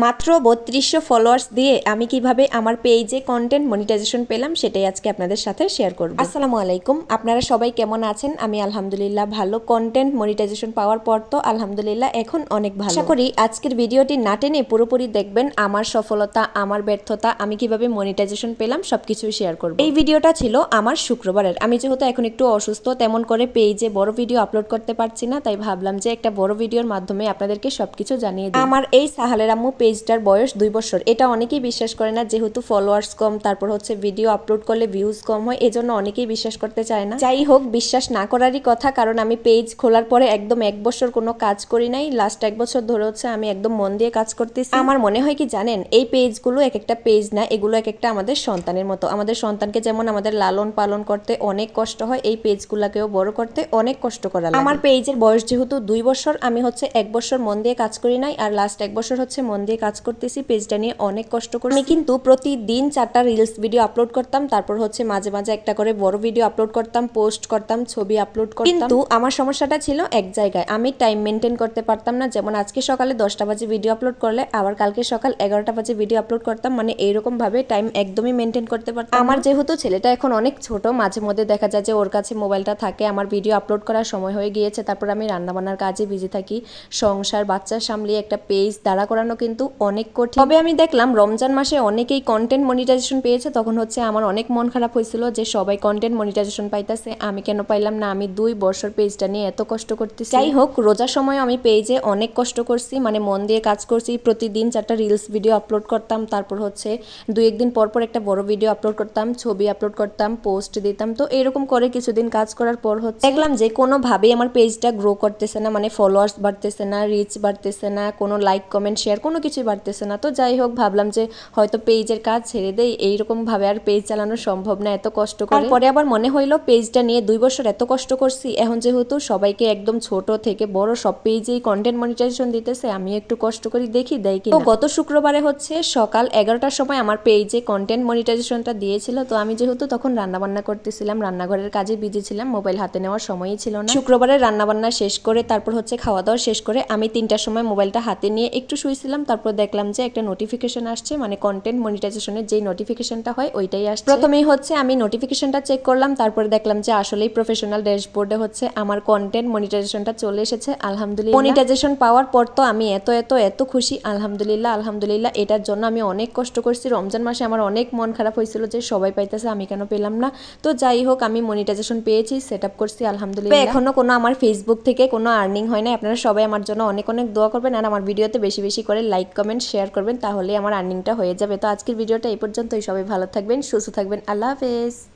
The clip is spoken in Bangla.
মাত্র ৩২০০ ফলোয়ার্স দিয়ে আমি কিভাবে আমার পেজে কন্টেন্ট মনিটাইজেশন পেলাম সেটাই আজকে আপনাদের সাথে শেয়ার করব। আসসালামু আলাইকুম, আপনারা সবাই কেমন আছেন? আমি আলহামদুলিল্লাহ ভালো। কন্টেন্ট মনিটাইজেশন পাওয়ার পর তো আলহামদুলিল্লাহ এখন অনেক ভালো। আশা করি আজকের ভিডিওটি না টেনে পুরোপুরি দেখবেন। আমার সফলতা, আমার ব্যর্থতা, আমি কিভাবে মনিটাইজেশন পেলাম সবকিছু শেয়ার করব। এই ভিডিওটা ছিল আমার শুক্রবারের। আমি যেহেতু এখন একটু অসুস্থ, তেমন করে পেজে বড় ভিডিও আপলোড করতে পারছি না, তাই ভাবলাম যে একটা বড় ভিডিওর মাধ্যমে আপনাদেরকে সবকিছু জানিয়ে দিই। আমার এই সাহালের আম্মু পেজটার বয়স 2 বছর। এটা অনেকেই বিশ্বাস করে না, যেহেতু ফলোয়ার্স কম, তারপর হচ্ছে ভিডিও আপলোড করলে ভিউজ কম হয়, এজন্য অনেকেই বিশ্বাস করতে চায় না। যাই হোক, বিশ্বাস না করারই কথা, কারণ আমি পেজ খোলার পরে একদম 1 বছর কোনো কাজ করি নাই। লাস্ট 1 বছর ধরে হচ্ছে আমি একদম মন দিয়ে কাজ করতেছি। আমার মনে হয় কি জানেন, এই পেজগুলো এক একটা পেজ না, এগুলো এক একটা আমাদের সন্তানের মতো। আমাদের সন্তানকে যেমন আমাদের লালন পালন করতে অনেক কষ্ট হয়, এই পেজগুলোকেও বড় করতে অনেক কষ্ট করা লাগে। আমার পেজের বয়স যেহেতু 2 বছর, আমি হচ্ছে 1 বছর মন দিয়ে কাজ করি নাই, আর লাস্ট 1 বছর হচ্ছে মন দিয়ে কাজ করতেছি। পেজটা নিয়ে অনেক কষ্ট করি। আমি কিন্তু প্রতিদিন 4টা রিলস ভিডিও আপলোড করতাম, তারপর হচ্ছে মাঝে মাঝে একটা করে বড় ভিডিও আপলোড করতাম, পোস্ট করতাম, ছবি আপলোড করতাম। কিন্তু আমার সমস্যাটা ছিল এক জায়গায়, আমি টাইম মেনটেন করতে পারতাম না। যেমন আজকে সকালে 10টা বাজে ভিডিও আপলোড করলে আবার কালকে সকাল 11টা বাজে ভিডিও আপলোড করতাম, মানে এইরকম ভাবে টাইম একদমই মেনটেন করতে পারতাম। আমার যেহেতু ছেলেটা এখন অনেক ছোট, মাঝে মধ্যে দেখা যায় যে ওর কাছে মোবাইলটা থাকে, আমার ভিডিও আপলোড করার সময় হয়ে গিয়েছে, তারপর আমি রান্নাবান্নার কাজে বিজি থাকি। সংসার বাচ্চা সামলিয়ে একটা পেজ দাঁড়া করানো কিন্তু অনেক কঠিন। তবে আমি দেখলাম রমজান মাসে অনেকেই কন্টেন্ট মনিটাইজেশন পেয়েছে, তখন হচ্ছে আমার অনেক মন খারাপ হয়েছিল যে সবাই কন্টেন্ট মনিটাইজেশন পাইতেছে, আমি কেন পাইলাম না? আমি 2 বছর পেজটা নিয়ে এত কষ্ট করতেছি। যাই হোক, রোজার সময় আমি পেজে অনেক কষ্ট করছি, মানে মন দিয়ে কাজ করছি। প্রতিদিন 4টা রিলস ভিডিও আপলোড করতাম, তারপর হচ্ছে 2-1 দিন পর পর একটা বড় ভিডিও আপলোড করতাম, ছবি আপলোড করতাম, পোস্ট দিতাম। তো এরকম করে কিছুদিন কাজ করার পর হচ্ছে দেখলাম যে কোনোভাবেই আমার পেজটা গ্রো করতেছে না, মানে ফলোয়ার্স বাড়তেছে না, রিচ বাড়তেছে না, কোনো লাইক কমেন্ট শেয়ার কোনো কিছুই বাড়তেছে না। তো যাই হোক, ভাবলাম যে হয়তো পেজের কাজ ছেড়ে দেই, এইরকম ভাবে আর পেজ চালানো সম্ভব না এত কষ্ট করে। তারপরে আবার মনে হইলো পেজটা নিয়ে 2 বছর এত কষ্ট করছি, এখন যেহেতু সবাইকে একদম ছোট থেকে বড় সব পেজেই কন্টেন্ট মনিটাইজেশন দিতেছে, আমি একটু কষ্ট করি, দেখি দেয় কি। তো গত শুক্রবারে হচ্ছে সকাল 11টার সময় আমার পেজে কন্টেন্ট মনিটাইজেশনটা দিয়েছিল। তো আমি যেহেতু তখন রান্নাবান্না করতেছিলাম, রান্নাঘরের কাজে বিজি ছিলাম, মোবাইল হাতে নেওয়ার সময়ই ছিল না। শুক্রবারে রান্নাবান্না শেষ করে তারপর হচ্ছে খাওয়া দাওয়া শেষ করে আমি 3টার সময় মোবাইলটা হাতে নিয়ে একটু শুয়েছিলাম। তারপর দেখলাম যে একটা নোটিফিকেশন আসছে, মানে কন্টেন্ট মনিটাইজেশনের যেই নোটিফিকেশনটা হয় ওইটাই আসছে। প্রথমেই হচ্ছে আমি নোটিফিকেশনটা চেক করলাম, তারপরে দেখলাম যে আসলেই প্রফেশনাল ড্যাশবোর্ডে হচ্ছে আমার কন্টেন্ট মনিটাইজেশনটা চলে এসেছে। আলহামদুলিল্লাহ, মনিটাইজেশন পাওয়ার পর তো আমি এত এত এত খুশি। আলহামদুলিল্লাহ আলহামদুলিল্লাহ। এটার জন্য আমি অনেক কষ্ট করছি। রমজান মাসে আমার অনেক মন খারাপ হয়েছিল যে সবাই পাইতেছে, আমি কেন পেলাম না। তো যাই হোক, আমি মনিটাইজেশন পেয়েছি, সেট আপ করছি আলহামদুলিল্লাহ। এখনো কোনো আমার ফেসবুক থেকে কোনো আর্নিং হয় না। আপনারা সবাই আমার জন্য অনেক অনেক দোয়া করবেন, আর আমার ভিডিওতে বেশি বেশি করে লাইক কমেন্ট শেয়ার করবেন, তাহলে আমার আর্নিংটা হয়ে যাবে। তো আজকের ভিডিওটা এই পর্যন্তই। সবাই ভালো থাকবেন, সুস্থ থাকবেন। আল্লাহ হাফেজ।